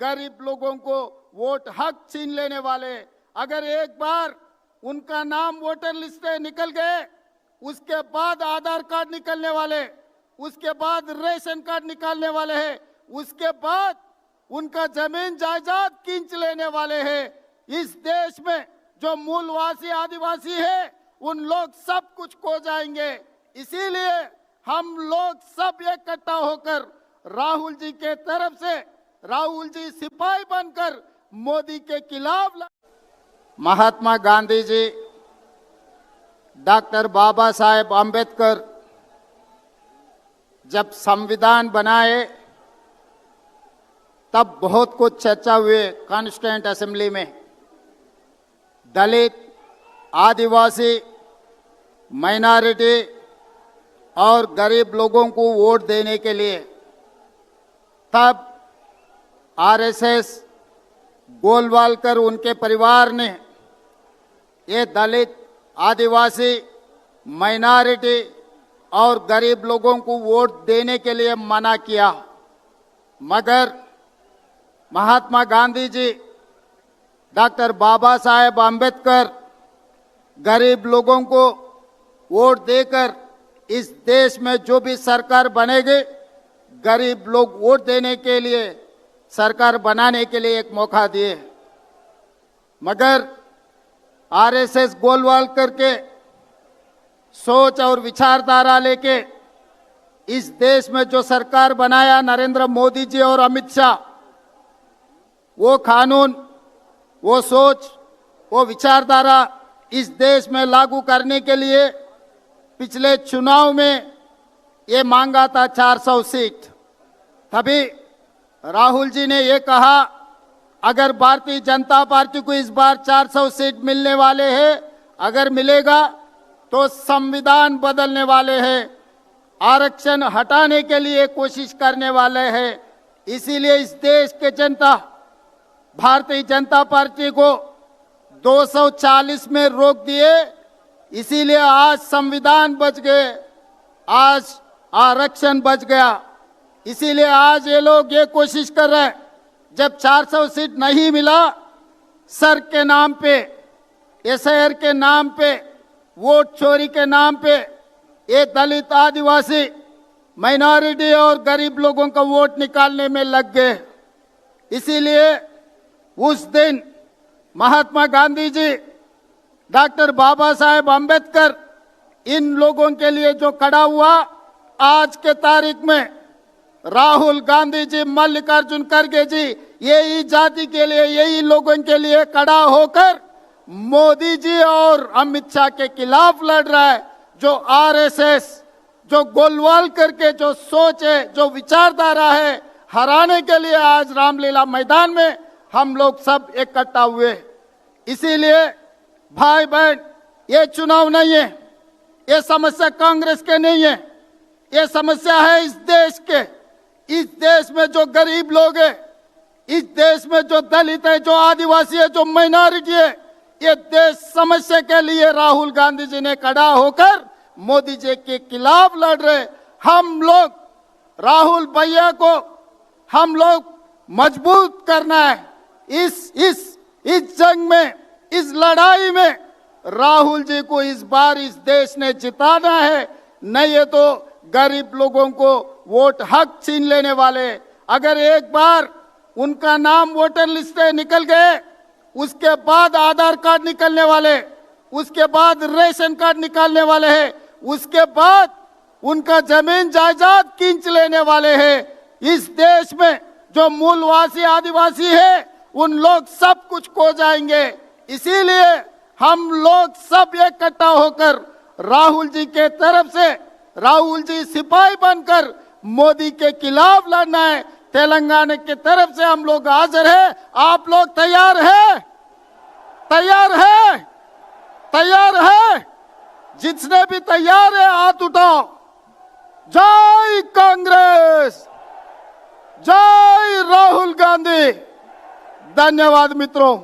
गरीब लोगों को वोट हक छीन लेने वाले, अगर एक बार उनका नाम वोटर लिस्ट से निकल गए, उसके बाद आधार कार्ड निकलने वाले, उसके बाद रेशन कार्ड निकालने वाले हैं, उसके बाद उनका जमीन जायदाद खींच लेने वाले हैं। इस देश में जो मूलवासी आदिवासी है उन लोग सब कुछ खो जाएंगे। इसीलिए हम लोग सब इकट्ठा होकर राहुल जी के तरफ से, राहुल जी सिपाही बनकर मोदी के खिलाफ। महात्मा गांधी जी, डॉक्टर बाबा साहेब आम्बेडकर जब संविधान बनाए तब बहुत कुछ चर्चा हुए कॉन्स्टिट्यूएंट असेंबली में। दलित, आदिवासी, माइनॉरिटी और गरीब लोगों को वोट देने के लिए तब आरएसएस, गोलवालकर उनके परिवार ने ये दलित, आदिवासी, माइनॉरिटी और गरीब लोगों को वोट देने के लिए मना किया। मगर महात्मा गांधी जी, डॉक्टर बाबा साहेब आम्बेडकर गरीब लोगों को वोट देकर इस देश में जो भी सरकार बनेगी, गरीब लोग वोट देने के लिए, सरकार बनाने के लिए एक मौका दिए। मगर आरएसएस गोलवालकर के सोच और विचारधारा लेके इस देश में जो सरकार बनाया नरेंद्र मोदी जी और अमित शाह, वो कानून, वो सोच, वो विचारधारा इस देश में लागू करने के लिए पिछले चुनाव में ये मांगा था 400 सीट। तभी राहुल जी ने ये कहा, अगर भारतीय जनता पार्टी को इस बार 400 सीट मिलने वाले हैं, अगर मिलेगा तो संविधान बदलने वाले हैं, आरक्षण हटाने के लिए कोशिश करने वाले हैं। इसीलिए इस देश के जनता भारतीय जनता पार्टी को 240 में रोक दिए। इसीलिए आज संविधान बच गए, आज आरक्षण बच गया। इसीलिए आज ये लोग ये कोशिश कर रहे हैं, जब 400 सीट नहीं मिला, सर के नाम पे, एसआईआर के नाम पे, वोट चोरी के नाम पे ये दलित, आदिवासी, माइनॉरिटी और गरीब लोगों का वोट निकालने में लग गए। इसीलिए उस दिन महात्मा गांधी जी, डॉक्टर बाबा साहेब आम्बेडकर इन लोगों के लिए जो खड़ा हुआ, आज के तारीख में राहुल गांधी जी, मल्लिकार्जुन खड़गे जी यही जाति के लिए, यही लोगों के लिए खड़ा होकर मोदी जी और अमित शाह के खिलाफ लड़ रहा है। जो आरएसएस, जो गोलवालकर के जो सोच है, जो विचारधारा है, हराने के लिए आज रामलीला मैदान में हम लोग सब इकट्ठा हुए। इसीलिए भाई बहन, ये चुनाव नहीं है, ये समस्या कांग्रेस के नहीं है, ये समस्या है इस देश के। इस देश में जो गरीब लोग हैं, इस देश में जो दलित है, जो आदिवासी है, जो माइनॉरिटी है, ये देश समस्या के लिए राहुल गांधी जी ने खड़ा होकर मोदी जी के खिलाफ लड़ रहे। हम लोग राहुल भैया को हम लोग मजबूत करना है। इस जंग में, इस लड़ाई में राहुल जी को इस बार इस देश ने जिताना है, नहीं है तो गरीब लोगों को वोट हक छीन लेने वाले। अगर एक बार उनका नाम वोटर लिस्ट से निकल गए, उसके बाद आधार कार्ड निकलने वाले, उसके बाद रेशन कार्ड निकालने वाले हैं, उसके बाद उनका जमीन जायदाद खींच लेने वाले हैं। इस देश में जो मूलवासी आदिवासी है उन लोग सब कुछ खो जाएंगे। इसीलिए हम लोग सब इकट्ठा होकर राहुल जी के तरफ से, राहुल जी सिपाही बनकर मोदी के खिलाफ लड़ना है। तेलंगाना की तरफ से हम लोग हाजिर हैं। आप लोग तैयार हैं? तैयार है? तैयार है? जिसने भी तैयार है हाथ उठाओ। जय कांग्रेस, जय राहुल गांधी। धन्यवाद मित्रों।